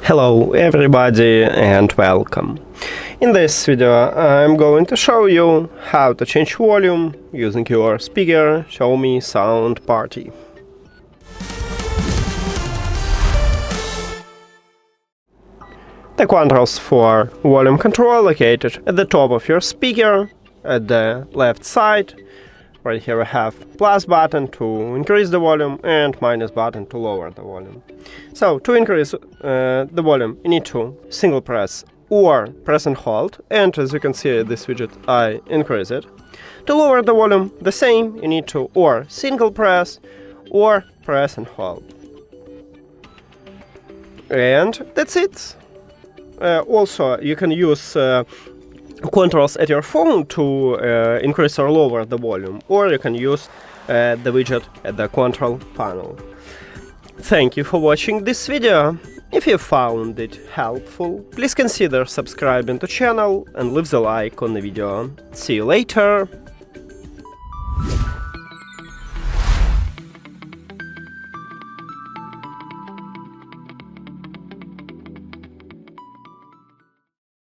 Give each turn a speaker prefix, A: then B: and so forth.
A: Hello everybody and welcome. In this video I'm going to show you how to change volume using your speaker XIAOMI Sound Party. The controls for volume control are located at the top of your speaker, at the left side. Right here we have plus button to increase the volume and minus button to lower the volume. So to increase the volume you need to single press or press and hold, and as you can see this widget I increase it. To lower the volume the same, you need to or single press or press and hold. And that's it. Also you can use controls at your phone to increase or lower the volume, or you can use the widget at the control panel. Thank you for watching this video. If you found it helpful, please consider subscribing to the channel and leave the like on the video. See you later!